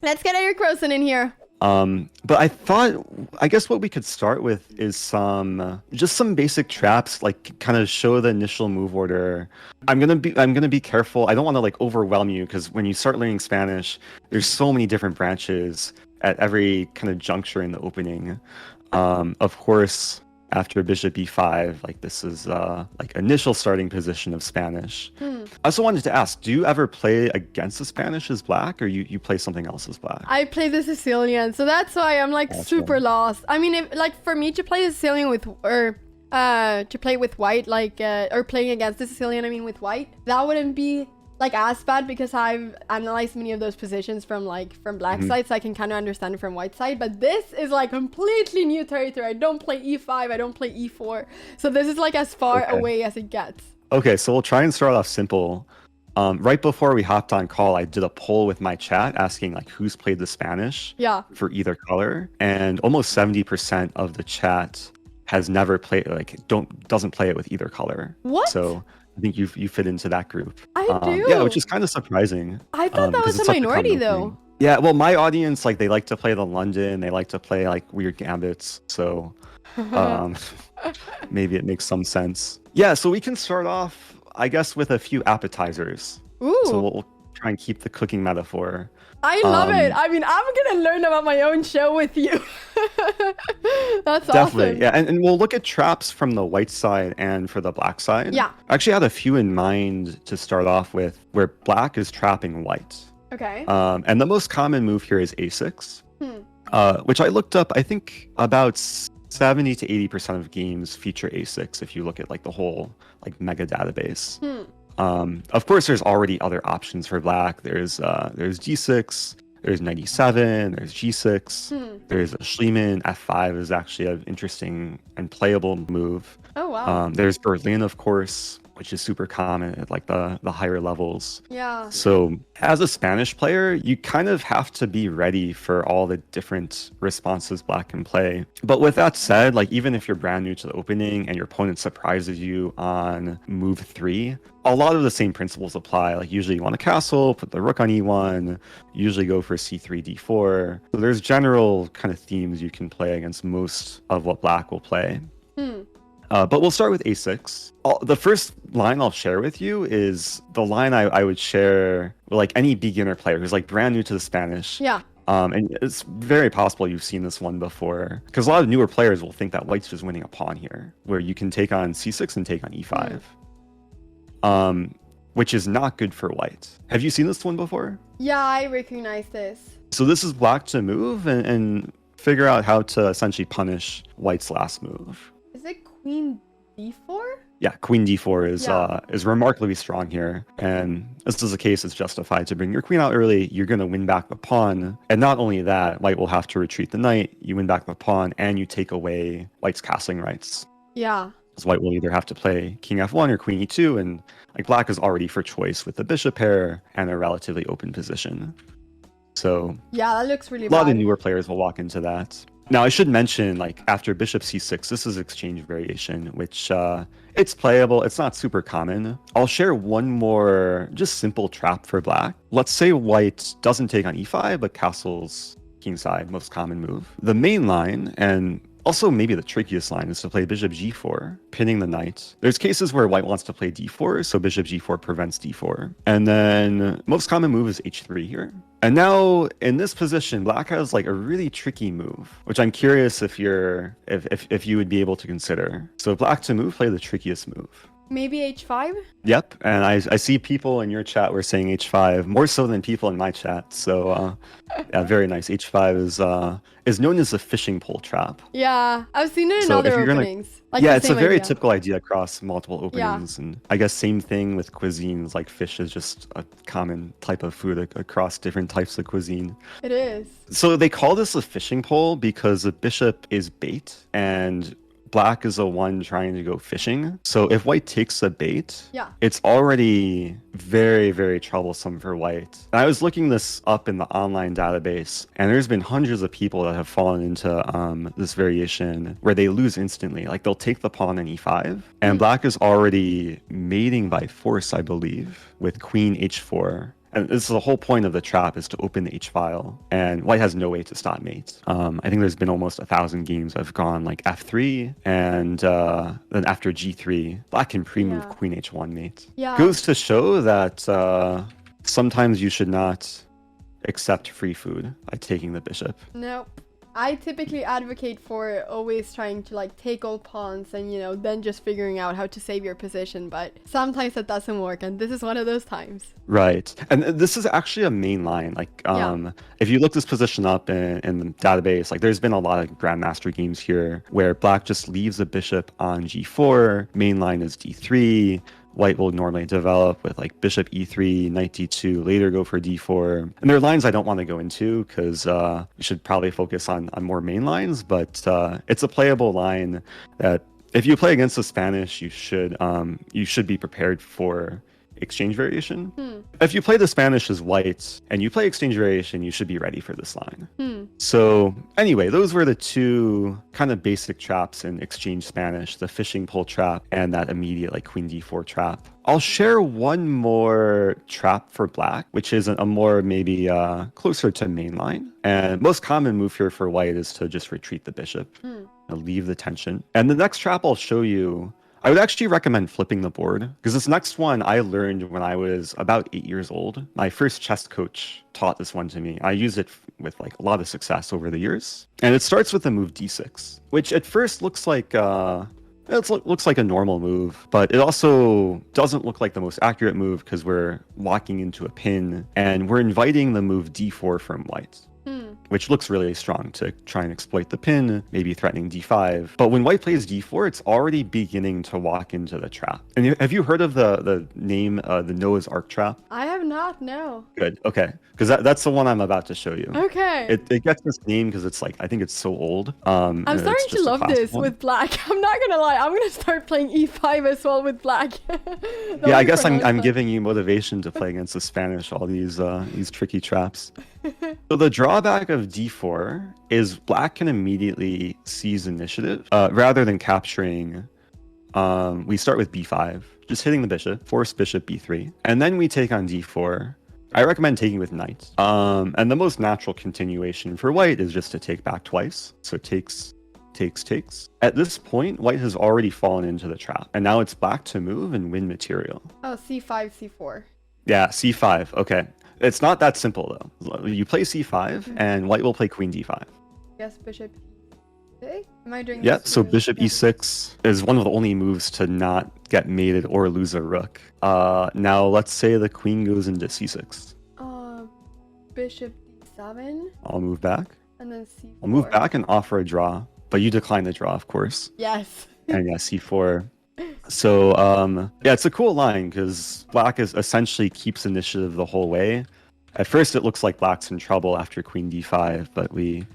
Let's get Eric Rosen in here. But I guess what we could start with is just some basic traps, like kind of show the initial move order. I'm gonna be careful. I don't want to like overwhelm you because when you start learning Spanish, there's so many different branches at every kind of juncture in the opening. Of course, after bishop e5, like this is like initial starting position of Spanish. I also wanted to ask, do you ever play against the Spanish as black, or you play something else as black? I play the Sicilian, so that's why I'm like super lost. I mean, if, like for me to play the Sicilian with, or to play with white, like, or playing against the Sicilian, I mean with white, that wouldn't be like as bad because I've analyzed many of those positions from black side, so I can kind of understand it from white side. But this is like completely new territory. I don't play e5, I don't play e4, so this is like as far away as it gets. Okay, so we'll try and start off simple. Right before we hopped on call, I did a poll with my chat asking like who's played the Spanish for either color, and almost 70% of the chat has never played, like doesn't play it with either color. What? So I think you fit into that group. I do. Yeah, which is kind of surprising. I thought that was a minority though. Yeah, well, my audience, like they like to play the London, they like to play like weird gambits, so maybe it makes some sense. Yeah, so we can start off, I guess, with a few appetizers. Ooh. So we'll try and keep the cooking metaphor. I love it. I mean, I'm gonna learn about my own show with you. That's definitely awesome. Yeah, and we'll look at traps from the white side and for the black side. Yeah, I actually had a few in mind to start off with where black is trapping white. Okay. And the most common move here is a6, which I looked up. I think about 70 to 80% of games feature a6 if you look at like the whole like mega database. Of course, there's already other options for black. There's g6, there's 97, there's g6, there's a Schliemann. F5 is actually an interesting and playable move. Oh wow. There's Berlin, of course, which is super common at like the higher levels. Yeah. So as a Spanish player, you kind of have to be ready for all the different responses black can play. But with that said, like even if you're brand new to the opening and your opponent surprises you on move 3, a lot of the same principles apply. Like usually you want a castle, put the rook on e1, usually go for c3, d4. So there's general kind of themes you can play against most of what black will play. But we'll start with a6. The first line I'll share with you is the line I would share with like any beginner player who's like brand new to the Spanish. Yeah. And it's very possible you've seen this one before, because a lot of newer players will think that white's just winning a pawn here, where you can take on c6 and take on e5, which is not good for white. Have you seen this one before? Yeah, I recognize this. So this is black to move and figure out how to essentially punish white's last move. Is it queen d4? Yeah, queen d4 is remarkably strong here, and this is a case it's justified to bring your queen out early. You're going to win back the pawn, and not only that, white will have to retreat the knight, you win back the pawn, and you take away white's castling rights. Yeah. Because white will either have to play king f1 or queen e2, and like black is already for choice with the bishop pair and a relatively open position. So yeah, that looks really a lot bad. of newer players will walk into that. Now, I should mention, like, after bishop c6, this is exchange variation, which it's playable. It's not super common. I'll share one more just simple trap for black. Let's say white doesn't take on e5, but castles kingside, most common move. The main line, and also maybe the trickiest line, is to play bishop g4, pinning the knight. There's cases where white wants to play d4, so bishop g4 prevents d4. And then most common move is h3 here. And now in this position, black has like a really tricky move, which I'm curious if you would be able to consider. So black to move, play the trickiest move. Maybe h5? Yep, and I see people in your chat were saying h5, more so than people in my chat. So yeah, very nice. h5 is known as a fishing pole trap. Yeah, I've seen it in other openings. Like yeah, it's a very typical idea across multiple openings. Yeah. And I guess same thing with cuisines, like fish is just a common type of food across different types of cuisine. It is. So they call this a fishing pole because the bishop is bait and black is the one trying to go fishing. So if white takes the bait, it's already very, very troublesome for white. And I was looking this up in the online database, and there's been hundreds of people that have fallen into this variation where they lose instantly. Like they'll take the pawn on e5, and black is already mating by force, I believe, with queen h4. And this is the whole point of the trap, is to open the H file, and white has no way to stop mate. I think there's been almost 1,000 games I've gone like f3, and then after g3, black can pre-move Yeah. queen h1 mate. Yeah. Goes to show that sometimes you should not accept free food by taking the bishop. Nope. I typically advocate for always trying to like take all pawns and, you know, then just figuring out how to save your position. But sometimes that doesn't work. And this is one of those times. Right. And this is actually a main line. Like, if you look this position up in the database, like there's been a lot of Grandmaster games here where black just leaves the bishop on g4, main line is d3, white will normally develop with like bishop e3, knight d2, later go for d4. And there are lines I don't want to go into because we should probably focus on more main lines, but it's a playable line that if you play against the Spanish, you should be prepared for exchange variation. If you play the Spanish as white and you play exchange variation, you should be ready for this line. So anyway, those were the two kind of basic traps in exchange Spanish, the fishing pole trap and that immediate like queen d4 trap. I'll share one more trap for black, which is a more maybe closer to mainline. And most common move here for white is to just retreat the bishop, leave the tension. And the next trap I'll show you, I would actually recommend flipping the board, because this next one I learned when I was about 8 years old. My first chess coach taught this one to me. I used it with like a lot of success over the years. And it starts with the move d6, which at first looks like looks like a normal move, but it also doesn't look like the most accurate move because we're walking into a pin and we're inviting the move d4 from white, which looks really strong to try and exploit the pin, maybe threatening d5. But when white plays d4, it's already beginning to walk into the trap. And have you heard of the name, the Noah's Ark trap? I have not, no. Good, okay. Because that's the one I'm about to show you. Okay. It gets this name because it's like, I think it's so old. I'm starting to love this with black. I'm not gonna lie, I'm gonna start playing e5 as well with black. Yeah, I guess I'm giving you motivation to play against the Spanish, all these tricky traps. So the drawback of d4 is black can immediately seize initiative rather than capturing. We start with b5, just hitting the bishop, force bishop b3, and then we take on d4. I recommend taking with knight. And the most natural continuation for white is just to take back twice. So takes. At this point, white has already fallen into the trap, and now it's black to move and win material. Oh, c5, c4. Yeah, c5. Okay. It's not that simple, though. You play c5, and white will play queen d5. Yes, bishop e6? Am I doing Yeah, this? so bishop e6 is one of the only moves to not get mated or lose a rook. Now, let's say the queen goes into c6. Bishop d7. I'll move back. And then c4. I'll move back and offer a draw, but you decline the draw, of course. Yes. And yeah, c4. So, yeah, it's a cool line because black is essentially keeps initiative the whole way. At first, it looks like black's in trouble after queen d5, but we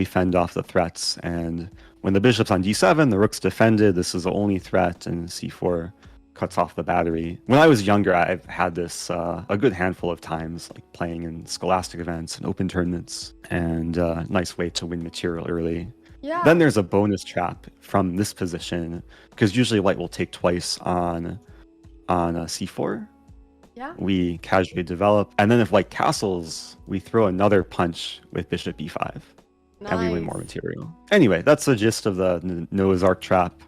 fend off the threats. And when the bishop's on d7, the rook's defended. This is the only threat, and c4 cuts off the battery. When I was younger, I've had this a good handful of times, like playing in scholastic events and open tournaments, and nice way to win material early. Yeah. Then there's a bonus trap from this position, because usually white will take twice on c4. Yeah. We casually develop, and then if white castles, we throw another punch with bishop e5, and we win more material. Anyway, that's the gist of the Noah's Ark trap.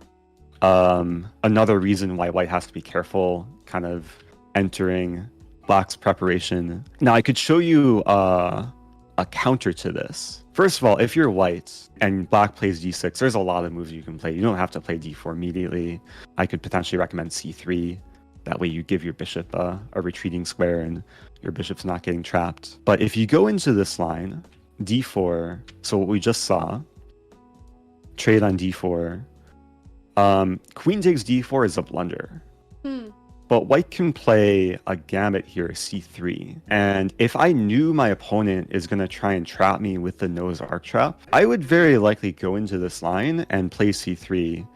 Another reason why white has to be careful kind of entering black's preparation. Now, I could show you a counter to this. First of all, if you're white and black plays d6, there's a lot of moves you can play. You don't have to play d4 immediately. I could potentially recommend c3. That way you give your bishop a retreating square and your bishop's not getting trapped. But if you go into this line, d4, so what we just saw, trade on d4, queen takes d4 is a blunder. But white can play a gambit here, c3. And if I knew my opponent is going to try and trap me with the Noah's Ark trap, I would very likely go into this line and play c3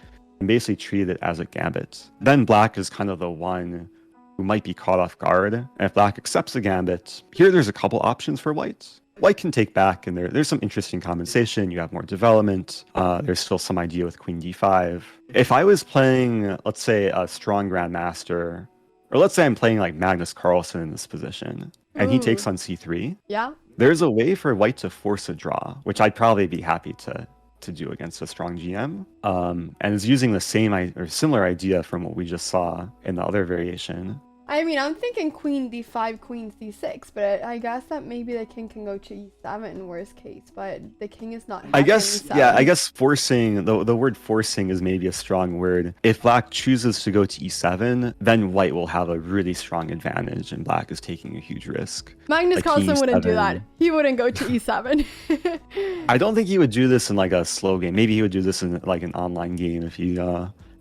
and basically treat it as a gambit. Then black is kind of the one who might be caught off guard. And if black accepts a gambit, here there's a couple options for white. White can take back, and there's some interesting compensation. You have more development. There's still some idea with queen d5. If I was playing, let's say, a strong grandmaster or let's say I'm playing like Magnus Carlsen in this position, and he takes Ooh. on c3. Yeah. There's a way for white to force a draw, which I'd probably be happy to do against a strong GM. And it's using the same or similar idea from what we just saw in the other variation. I mean, I'm thinking queen d5, queen c6, but I guess that maybe the king can go to e7 in worst case, but the king is not I guess, e7. yeah, I guess forcing, the word forcing is maybe a strong word. If black chooses to go to e7, then white will have a really strong advantage, and black is taking a huge risk. Magnus Like Carlsen wouldn't do e7. that. He wouldn't go to e7. I don't think he would do this in like a slow game. Maybe he would do this in like an online game if he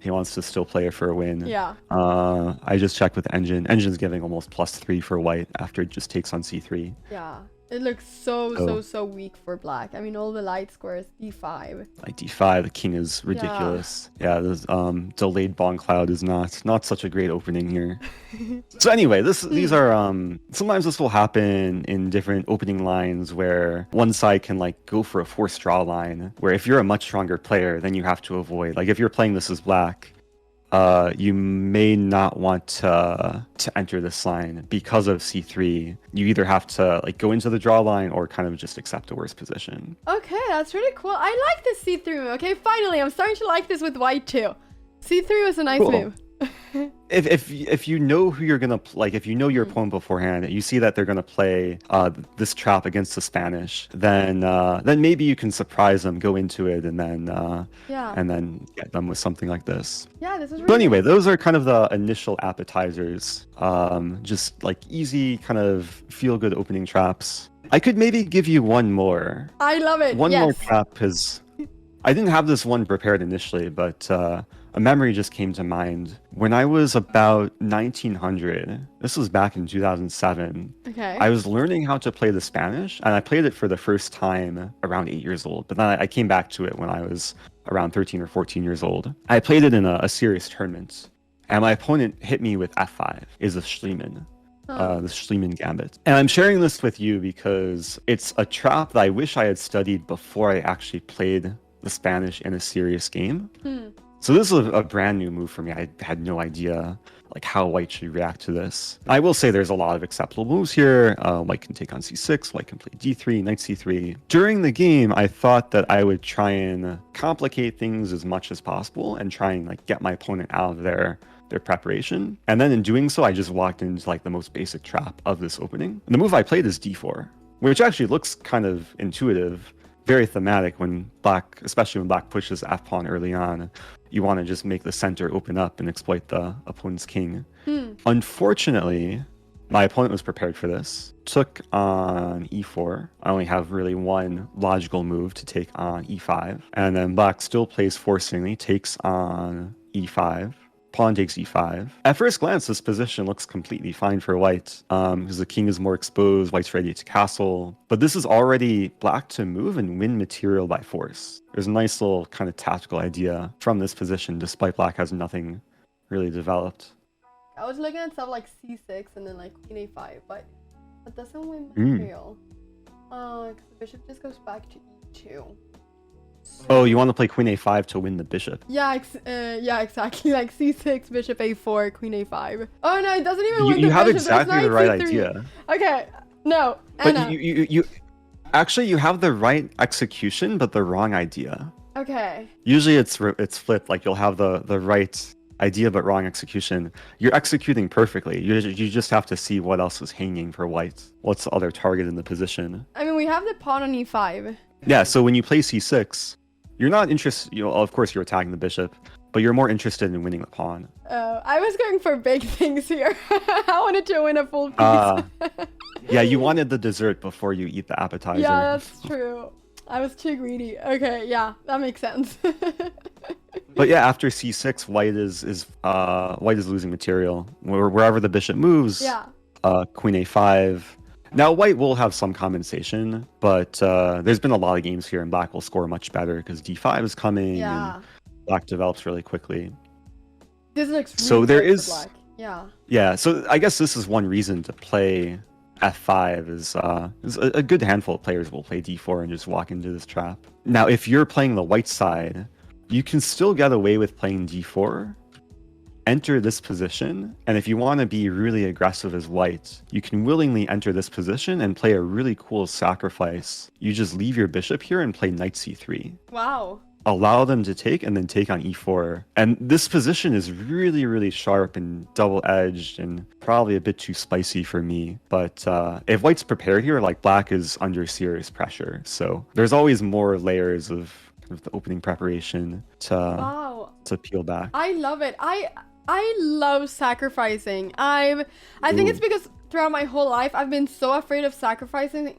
wants to still play it for a win. Yeah. I just checked with Engine. Engine's giving almost +3 for white after it just takes on c3. Yeah. It looks so weak for black. I mean, all the light squares, d5. Like d5, the king is ridiculous. Yeah, this delayed Bong Cloud is not such a great opening here. So anyway, these are sometimes this will happen in different opening lines where one side can like go for a forced draw line, where if you're a much stronger player, then you have to avoid. Like if you're playing this as black, you may not want to enter this line because of c3. You either have to like go into the draw line or kind of just accept a worse position. Okay, that's really cool. I like this c3 move. Okay, finally, I'm starting to like this with white too. c3 was a nice move. If you know who you're gonna like, if you know your opponent beforehand, you see that they're gonna play this trap against the Spanish, then maybe you can surprise them, go into it, and then get them with something like this. Yeah, this is really But anyway, those are kind of the initial appetizers. Just like easy kind of feel good opening traps. I could maybe give you one more. I love it. One more trap, because I didn't have this one prepared initially, but a memory just came to mind. When I was about 1900, this was back in 2007, Okay. I was learning how to play the Spanish, and I played it for the first time around 8 years old. But then I came back to it when I was around 13 or 14 years old. I played it in a serious tournament, and my opponent hit me with f5, is a Schliemann. The Schliemann gambit. And I'm sharing this with you because it's a trap that I wish I had studied before I actually played the Spanish in a serious game. So this is a brand new move for me. I had no idea like how white should react to this. I will say there's a lot of acceptable moves here. White can take on c6, white can play d3, knight c3. During the game, I thought that I would try and complicate things as much as possible and try and like get my opponent out of their preparation. And then in doing so, I just walked into like the most basic trap of this opening. And the move I played is d4, which actually looks kind of intuitive, very thematic when black, especially when black pushes f-pawn early on. You want to just make the center open up and exploit the opponent's king. Unfortunately, my opponent was prepared for this. Took on e4. I only have really one logical move to take on e5. And then black still plays forcingly, takes on e5. Pawn takes e5. At first glance, this position looks completely fine for white because the king is more exposed, white's ready to castle. But this is already black to move and win material by force. There's a nice little kind of tactical idea from this position, despite black has nothing really developed. I was looking at stuff like c6 and then like queen a5, but that doesn't win material. Because the bishop just goes back to e2. Oh, you want to play queen a5 to win the bishop? Yeah, exactly. Like c6, bishop a4, queen a5. Oh no, it doesn't even win the bishop. You have exactly the right idea. Okay, no, but Anna. you actually, you have the right execution, but the wrong idea. Okay. Usually it's flipped. Like you'll have the right idea, but wrong execution. You're executing perfectly. You just have to see what else is hanging for white. What's the other target in the position? I mean, we have the pawn on e5. Yeah, so when you play c6, you're not interested, of course you're attacking the bishop, but you're more interested in winning the pawn. I was going for big things here. I wanted to win a full piece. Yeah, you wanted the dessert before you eat the appetizer. Yeah, that's true. I was too greedy. Okay, yeah, that makes sense. But yeah, after c6, white is losing material. Wherever the bishop moves, queen a5. Now, white will have some compensation, but there's been a lot of games here, and black will score much better because d5 is coming, and black develops really quickly. This looks really so there good is, for black. Yeah, so I guess this is one reason to play f5 is a good handful of players will play d4 and just walk into this trap. Now, if you're playing the white side, you can still get away with playing d4 enter this position, and if you want to be really aggressive as white, you can willingly enter this position and play a really cool sacrifice. You just leave your bishop here and play knight c3. Wow. Allow them to take and then take on e4. And this position is really, really sharp and double-edged and probably a bit too spicy for me. But if white's prepared here, like black is under serious pressure. So there's always more layers of the opening preparation to peel back. I love it. I love sacrificing. I think it's because throughout my whole life I've been so afraid of sacrificing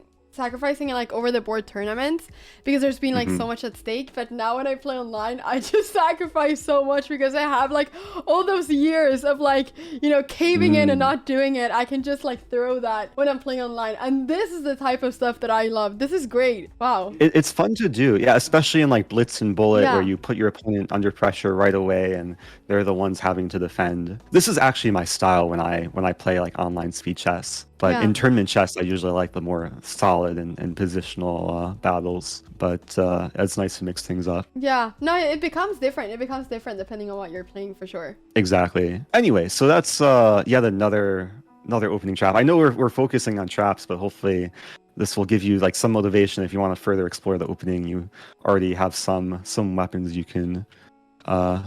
in like over the board tournaments because there's been like so much at stake. But now when I play online, I just sacrifice so much because I have like all those years of like, you know, caving in and not doing it. I can just like throw that when I'm playing online, and this is the type of stuff that I love. This is great. Wow. It's fun to do, yeah, especially in like blitz and bullet where you put your opponent under pressure right away and they're the ones having to defend. This is actually my style when I play like online speed chess. But in tournament chess, I usually like the more solid and positional battles. But it's nice to mix things up. Yeah, no, it becomes different. It becomes different depending on what you're playing, for sure. Exactly. Anyway, so that's yet another opening trap. I know we're focusing on traps, but hopefully this will give you like some motivation if you want to further explore the opening. You already have some weapons you can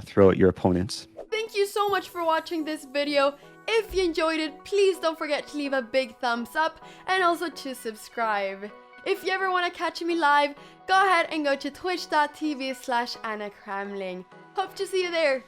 throw at your opponents. Thank you so much for watching this video. If you enjoyed it, please don't forget to leave a big thumbs up and also to subscribe. If you ever want to catch me live, go ahead and go to twitch.tv/AnnaCramling. Hope to see you there.